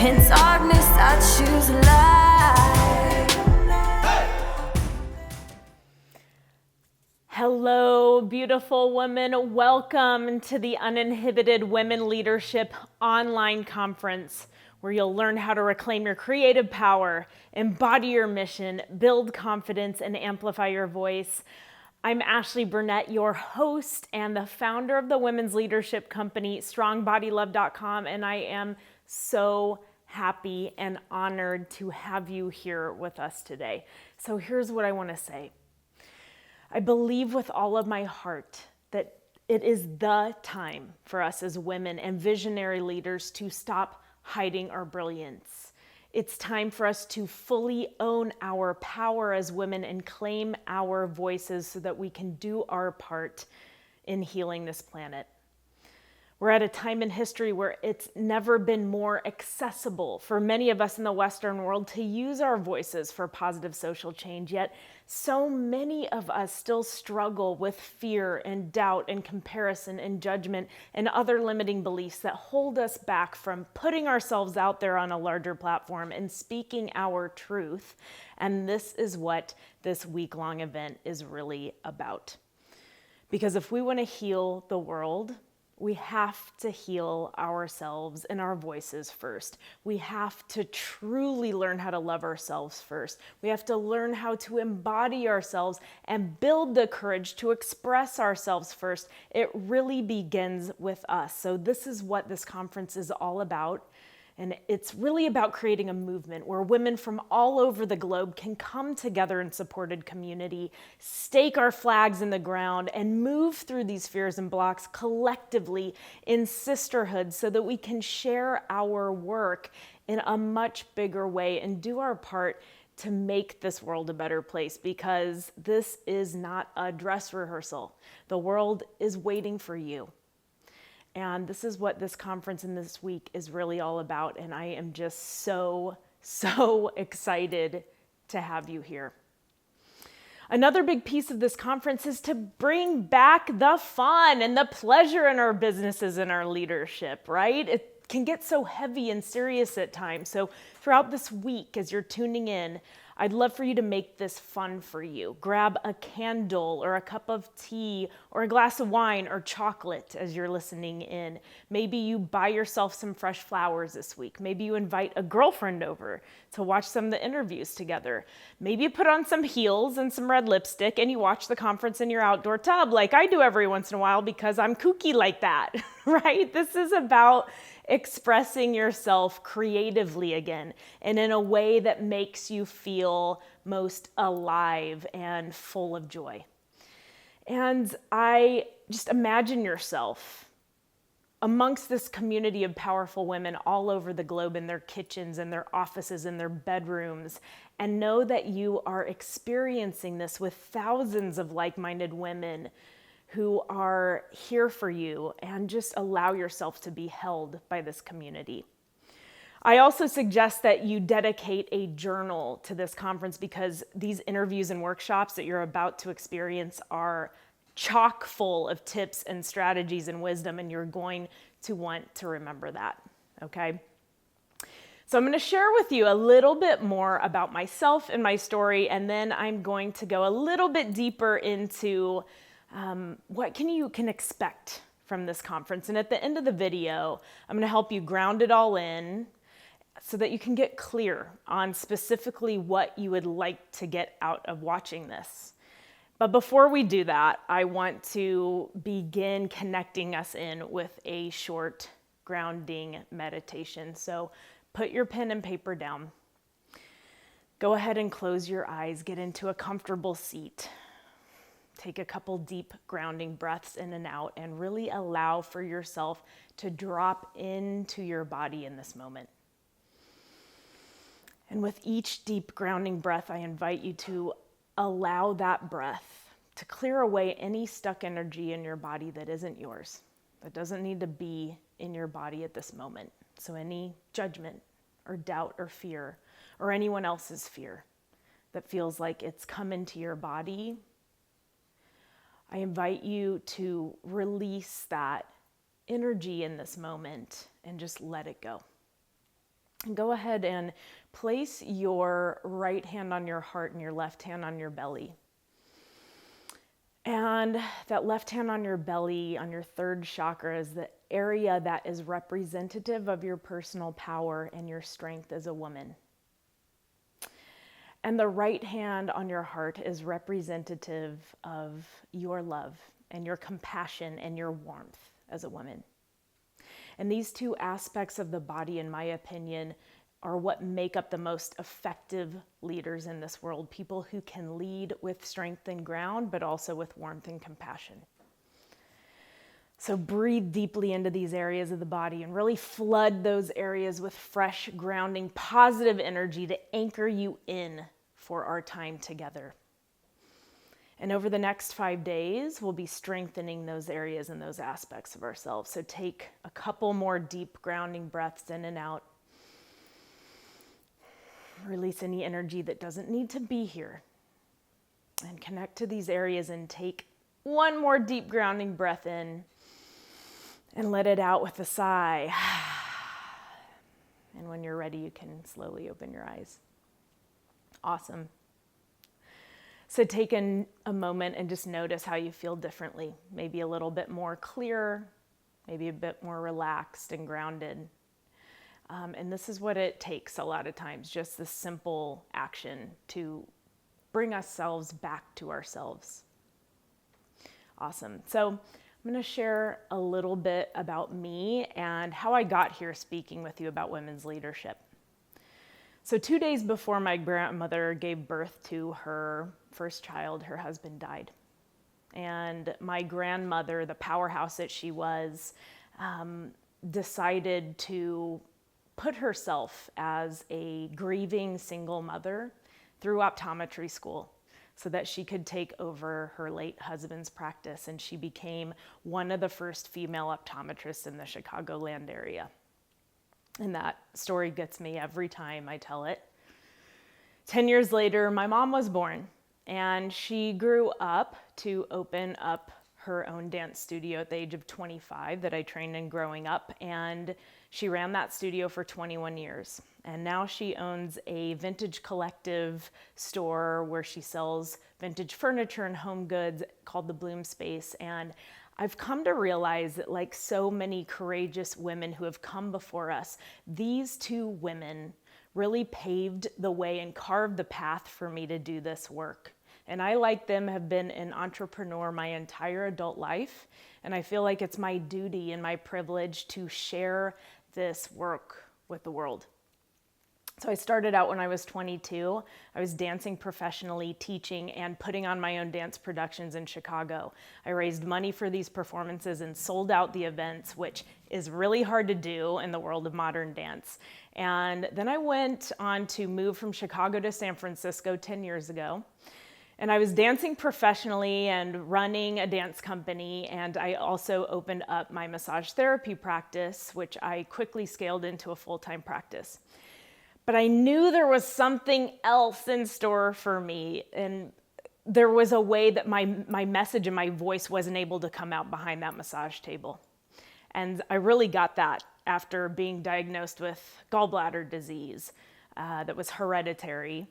In darkness, I choose light. Hello, beautiful women. Welcome to the Uninhibited Women Leadership Online Conference, where you'll learn how to reclaim your creative power, embody your mission, build confidence, and amplify your voice. I'm Ashley Burnett, your host and the founder of the women's leadership company, StrongBodyLove.com, and I am so happy and honored to have you here with us today. So here's what I want to say. I believe with all of my heart that it is the time for us as women and visionary leaders to stop hiding our brilliance. It's time for us to fully own our power as women and claim our voices so that we can do our part in healing this planet. We're at a time in history where it's never been more accessible for many of us in the Western world to use our voices for positive social change, yet so many of us still struggle with fear and doubt and comparison and judgment and other limiting beliefs that hold us back from putting ourselves out there on a larger platform and speaking our truth. And this is what this week-long event is really about. Because if we want to heal the world, we have to heal ourselves and our voices first. We have to truly learn how to love ourselves first. We have to learn how to embody ourselves and build the courage to express ourselves first. It really begins with us. So this is what this conference is all about. And it's really about creating a movement where women from all over the globe can come together in supported community, stake our flags in the ground, and move through these fears and blocks collectively in sisterhood so that we can share our work in a much bigger way and do our part to make this world a better place, because this is not a dress rehearsal. The world is waiting for you. And this is what this conference and this week is really all about. And I am just so excited to have you here. Another big piece of this conference is to bring back the fun and the pleasure in our businesses and our leadership, right? It can get so heavy and serious at times. So throughout this week, as you're tuning in, I'd love for you to make this fun for you. Grab a candle or a cup of tea or a glass of wine or chocolate as you're listening in. Maybe you buy yourself some fresh flowers this week. Maybe you invite a girlfriend over to watch some of the interviews together. Maybe you put on some heels and some red lipstick and you watch the conference in your outdoor tub like I do every once in a while because I'm kooky like that, right? This is about expressing yourself creatively again and in a way that makes you feel most alive and full of joy. And I just imagine yourself amongst this community of powerful women all over the globe in their kitchens and their offices and their bedrooms, and know that you are experiencing this with thousands of like-minded women who are here for you, and just allow yourself to be held by this community. I also suggest that you dedicate a journal to this conference because these interviews and workshops that you're about to experience are chock full of tips and strategies and wisdom, and you're going to want to remember that, okay? So I'm going to share with you a little bit more about myself and my story, and then I'm going to go a little bit deeper into what you can expect from this conference. And at the end of the video, I'm going to help you ground it all in so that you can get clear on specifically what you would like to get out of watching this. But before we do that, I want to begin connecting us in with a short grounding meditation. So put your pen and paper down. Go ahead and close your eyes. Get into a comfortable seat. Take a couple deep grounding breaths in and out and really allow for yourself to drop into your body in this moment. And with each deep grounding breath, I invite you to allow that breath to clear away any stuck energy in your body that isn't yours, that doesn't need to be in your body at this moment. So any judgment or doubt or fear or anyone else's fear that feels like it's come into your body, I invite you to release that energy in this moment and just let it go. And go ahead and place your right hand on your heart and your left hand on your belly. And that left hand on your belly, on your third chakra, is the area that is representative of your personal power and your strength as a woman. And the right hand on your heart is representative of your love and your compassion and your warmth as a woman. And these two aspects of the body, in my opinion, are what make up the most effective leaders in this world. People who can lead with strength and ground, but also with warmth and compassion. So breathe deeply into these areas of the body and really flood those areas with fresh, grounding, positive energy to anchor you in for our time together. And over the next 5 days, we'll be strengthening those areas and those aspects of ourselves. So take a couple more deep grounding breaths in and out. Release any energy that doesn't need to be here. And connect to these areas and take one more deep grounding breath in. And let it out with a sigh. And when you're ready, you can slowly open your eyes. Awesome. So take a moment and just notice how you feel differently. Maybe a little bit more clear, maybe a bit more relaxed and grounded. And this is what it takes a lot of times, just this simple action to bring ourselves back to ourselves. Awesome. So I'm going to share a little bit about me and how I got here speaking with you about women's leadership. So 2 days before my grandmother gave birth to her first child, her husband died. And my grandmother, the powerhouse that she was, decided to put herself as a grieving single mother through optometry school so that she could take over her late husband's practice. And she became one of the first female optometrists in the Chicagoland area. And that story gets me every time I tell it. 10 years later, my mom was born, and she grew up to open up her own dance studio at the age of 25 that I trained in growing up, and she ran that studio for 21 years. And now she owns a vintage collective store where she sells vintage furniture and home goods called the Bloom Space. And I've come to realize that, like so many courageous women who have come before us, these two women really paved the way and carved the path for me to do this work. And I, like them, have been an entrepreneur my entire adult life. And I feel like it's my duty and my privilege to share this work with the world. So I started out when I was 22. I was dancing professionally, teaching, and putting on my own dance productions in Chicago. I raised money for these performances and sold out the events, which is really hard to do in the world of modern dance. And then I went on to move from Chicago to San Francisco 10 years ago. And I was dancing professionally and running a dance company, and I also opened up my massage therapy practice, which I quickly scaled into a full-time practice. But I knew there was something else in store for me, and there was a way that my message and my voice wasn't able to come out behind that massage table. And I really got that after being diagnosed with gallbladder disease that was hereditary.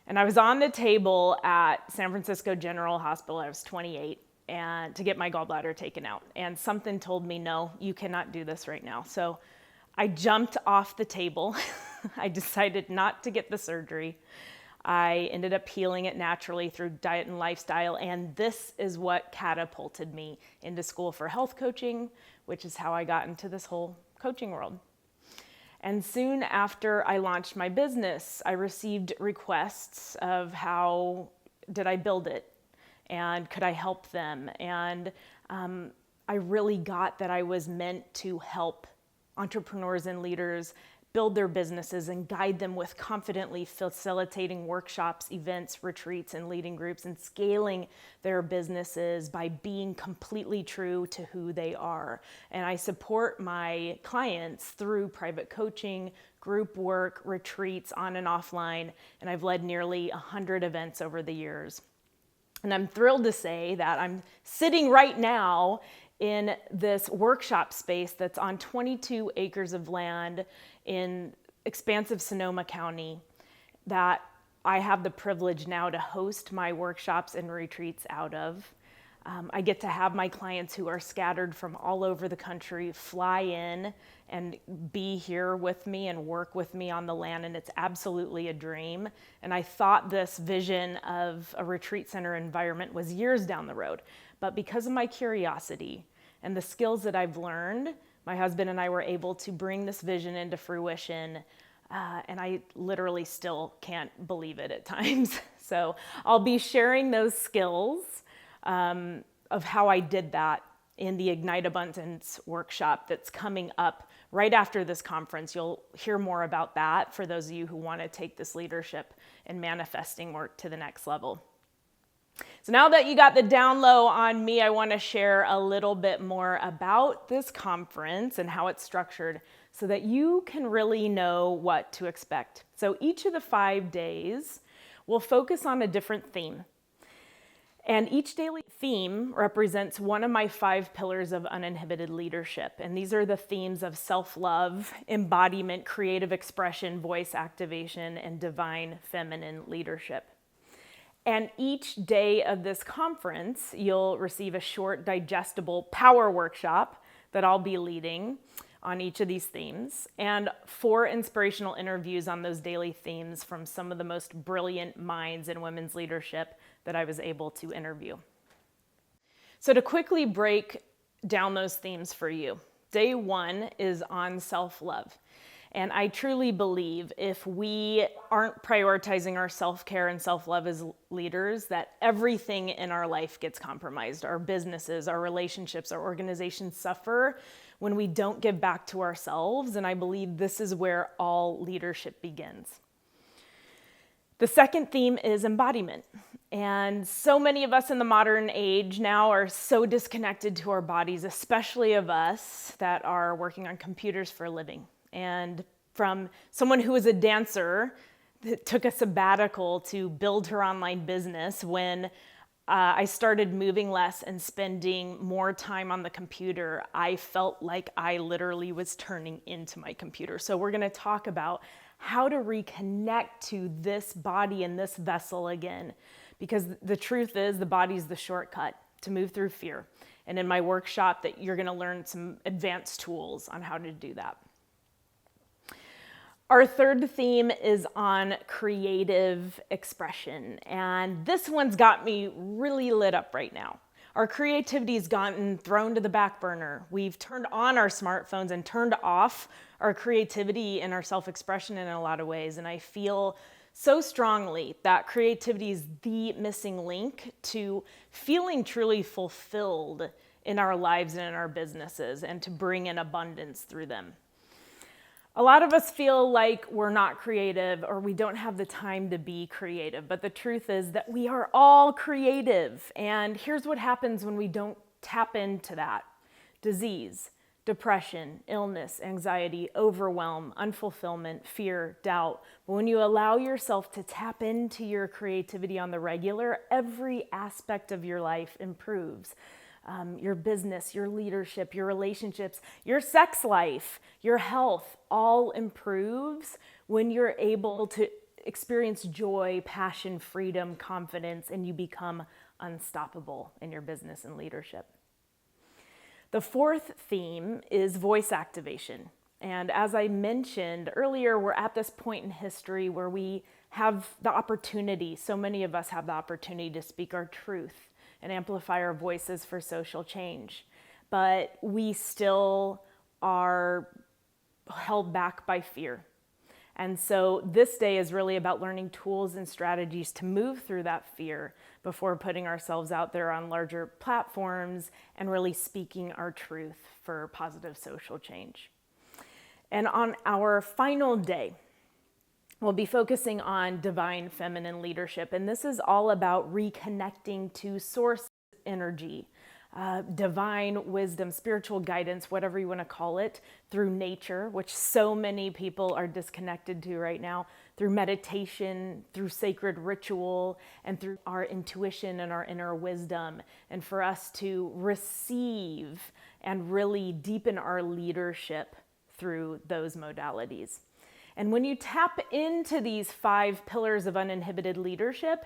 And I was on the table at San Francisco General Hospital. I was 28, and to get my gallbladder taken out. And something told me, no, you cannot do this right now. So I jumped off the table. I decided not to get the surgery. I ended up healing it naturally through diet and lifestyle. And this is what catapulted me into school for health coaching, which is how I got into this whole coaching world. And soon after I launched my business, I received requests of how did I build it and could I help them? And I really got that I was meant to help entrepreneurs and leaders build their businesses and guide them with confidently facilitating workshops, events, retreats, and leading groups and scaling their businesses by being completely true to who they are. And I support my clients through private coaching, group work, retreats on and offline, and I've led nearly 100 events over the years. And I'm thrilled to say that I'm sitting right now in this workshop space that's on 22 acres of land in expansive Sonoma County that I have the privilege now to host my workshops and retreats out of. I get to have my clients who are scattered from all over the country fly in and be here with me and work with me on the land, and it's absolutely a dream. And I thought this vision of a retreat center environment was years down the road, but because of my curiosity and the skills that I've learned, my husband and I were able to bring this vision into fruition, and I literally still can't believe it at times. So I'll be sharing those skills of how I did that in the Ignite Abundance workshop that's coming up right after this conference. You'll hear more about that for those of you who want to take this leadership and manifesting work to the next level. So now that you got the down low on me, I want to share a little bit more about this conference and how it's structured so that you can really know what to expect. So each of the 5 days will focus on a different theme. And each daily theme represents one of my 5 pillars of uninhibited leadership. And these are the themes of self-love, embodiment, creative expression, voice activation, and divine feminine leadership. And each day of this conference, you'll receive a short, digestible power workshop that I'll be leading on each of these themes, and 4 inspirational interviews on those daily themes from some of the most brilliant minds in women's leadership that I was able to interview. So to quickly break down those themes for you, day 1 is on self-love. And I truly believe if we aren't prioritizing our self-care and self-love as leaders, that everything in our life gets compromised. Our businesses, our relationships, our organizations suffer when we don't give back to ourselves. And I believe this is where all leadership begins. The second theme is embodiment. And so many of us in the modern age now are so disconnected to our bodies, especially of us that are working on computers for a living. And from someone who was a dancer that took a sabbatical to build her online business, when I started moving less and spending more time on the computer, I felt like I literally was turning into my computer. So we're going to talk about how to reconnect to this body and this vessel again, because the truth is the body's the shortcut to move through fear. And in my workshop that you're going to learn some advanced tools on how to do that. Our third theme is on creative expression, and this one's got me really lit up right now. Our creativity has gotten thrown to the back burner. We've turned on our smartphones and turned off our creativity and our self-expression in a lot of ways, and I feel so strongly that creativity is the missing link to feeling truly fulfilled in our lives and in our businesses, and to bring in abundance through them. A lot of us feel like we're not creative or we don't have the time to be creative, but the truth is that we are all creative. And here's what happens when we don't tap into that: disease, depression, illness, anxiety, overwhelm, unfulfillment, fear, doubt. But when you allow yourself to tap into your creativity on the regular, every aspect of your life improves. Your business, your leadership, your relationships, your sex life, your health, all improves when you're able to experience joy, passion, freedom, confidence, and you become unstoppable in your business and leadership. The fourth theme is voice activation. And as I mentioned earlier, we're at this point in history where we have the opportunity, so many of us have the opportunity to speak our truth and amplify our voices for social change. But we still are held back by fear. And so this day is really about learning tools and strategies to move through that fear before putting ourselves out there on larger platforms and really speaking our truth for positive social change. And on our final day, we'll be focusing on divine feminine leadership. And this is all about reconnecting to source energy, divine wisdom, spiritual guidance, whatever you want to call it, through nature, which so many people are disconnected to right now, through meditation, through sacred ritual, and through our intuition and our inner wisdom. And for us to receive and really deepen our leadership through those modalities. And when you tap into these 5 pillars of uninhibited leadership,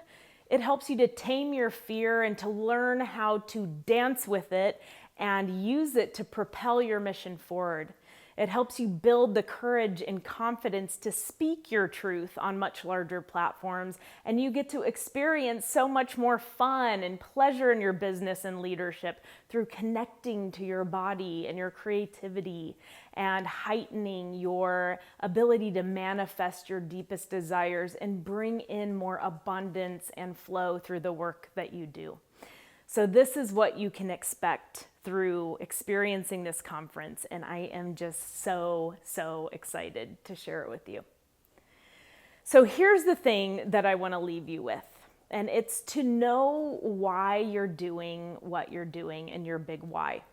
it helps you to tame your fear and to learn how to dance with it and use it to propel your mission forward. It helps you build the courage and confidence to speak your truth on much larger platforms, and you get to experience so much more fun and pleasure in your business and leadership through connecting to your body and your creativity and heightening your ability to manifest your deepest desires and bring in more abundance and flow through the work that you do. So this is what you can expect through experiencing this conference, and I am just so excited to share it with you. So here's the thing that I want to leave you with, and it's to know why you're doing what you're doing and your big why.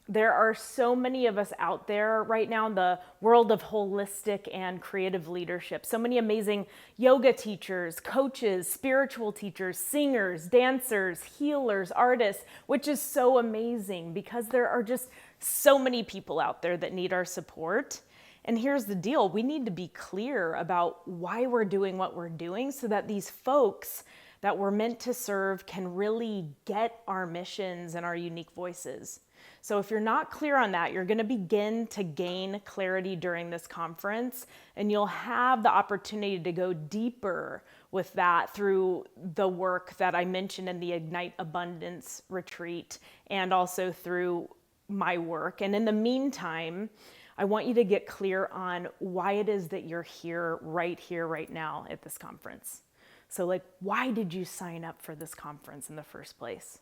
There are so many of us out there right now in the world of holistic and creative leadership. So many amazing yoga teachers, coaches, spiritual teachers, singers, dancers, healers, artists, which is so amazing because there are just so many people out there that need our support. And here's the deal. We need to be clear about why we're doing what we're doing so that these folks that we're meant to serve can really get our missions and our unique voices. So if you're not clear on that, you're going to begin to gain clarity during this conference, and you'll have the opportunity to go deeper with that through the work that I mentioned in the Ignite Abundance retreat and also through my work. And in the meantime, I want you to get clear on why it is that you're here right now at this conference. So why did you sign up for this conference in the first place?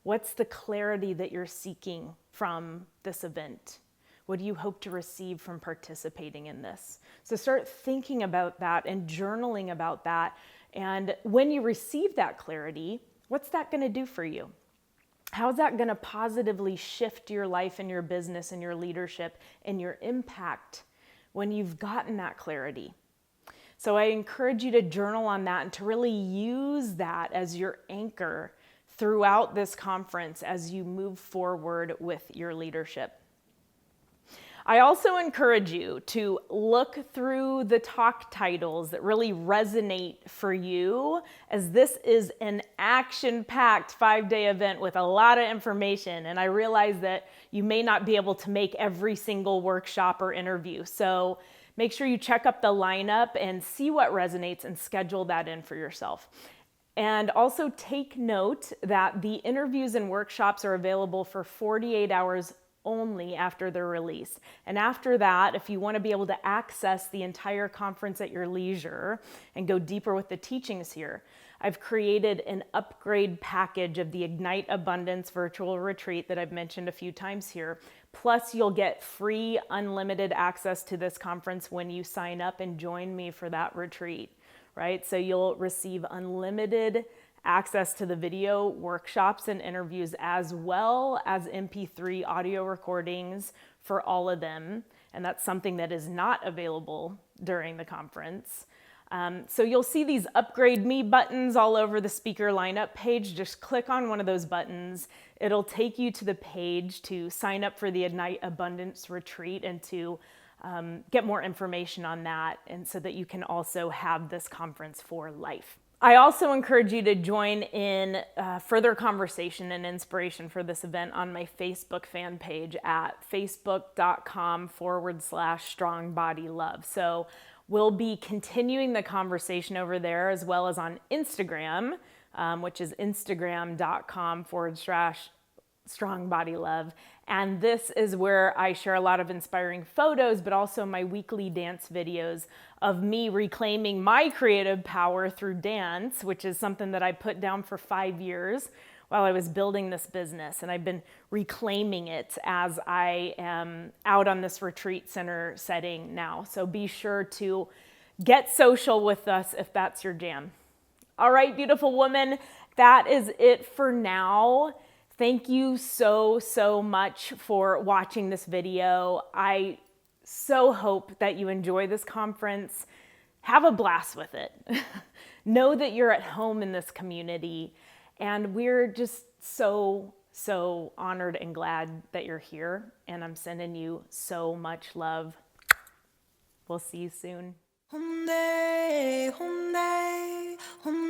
What's the clarity that you're seeking from this event? What do you hope to receive from participating in this? So start thinking about that and journaling about that. And when you receive that clarity, what's that going to do for you? How's that going to positively shift your life and your business and your leadership and your impact when you've gotten that clarity? So I encourage you to journal on that and to really use that as your anchor throughout this conference as you move forward with your leadership. I also encourage you to look through the talk titles that really resonate for you, as this is an action-packed 5-day event with a lot of information. And I realize that you may not be able to make every single workshop or interview. So make sure you check up the lineup and see what resonates and schedule that in for yourself. And also take note that the interviews and workshops are available for 48 hours only after they're released. And after that, if you want to be able to access the entire conference at your leisure and go deeper with the teachings here, I've created an upgrade package of the Ignite Abundance virtual retreat that I've mentioned a few times here. Plus, you'll get free unlimited access to this conference when you sign up and join me for that retreat. Right? So you'll receive unlimited access to the video workshops and interviews, as well as MP3 audio recordings for all of them. And that's something that is not available during the conference. So you'll see these Upgrade Me buttons all over the speaker lineup page. Just click on one of those buttons. It'll take you to the page to sign up for the Ignite Abundance retreat and to get more information on that, and so that you can also have this conference for life. I also encourage you to join in further conversation and inspiration for this event on my Facebook fan page at facebook.com/strongbodylove. So we'll be continuing the conversation over there, as well as on Instagram, which is instagram.com/strongbodylove. And this is where I share a lot of inspiring photos, but also my weekly dance videos of me reclaiming my creative power through dance, which is something that I put down for 5 years while I was building this business. And I've been reclaiming it as I am out on this retreat center setting now. So be sure to get social with us if that's your jam. All right, beautiful woman, that is it for now. Thank you so much for watching this video. I so hope that you enjoy this conference. Have a blast with it. Know that you're at home in this community, and we're just so honored and glad that you're here, and I'm sending you so much love. We'll see you soon. Home day, home day, home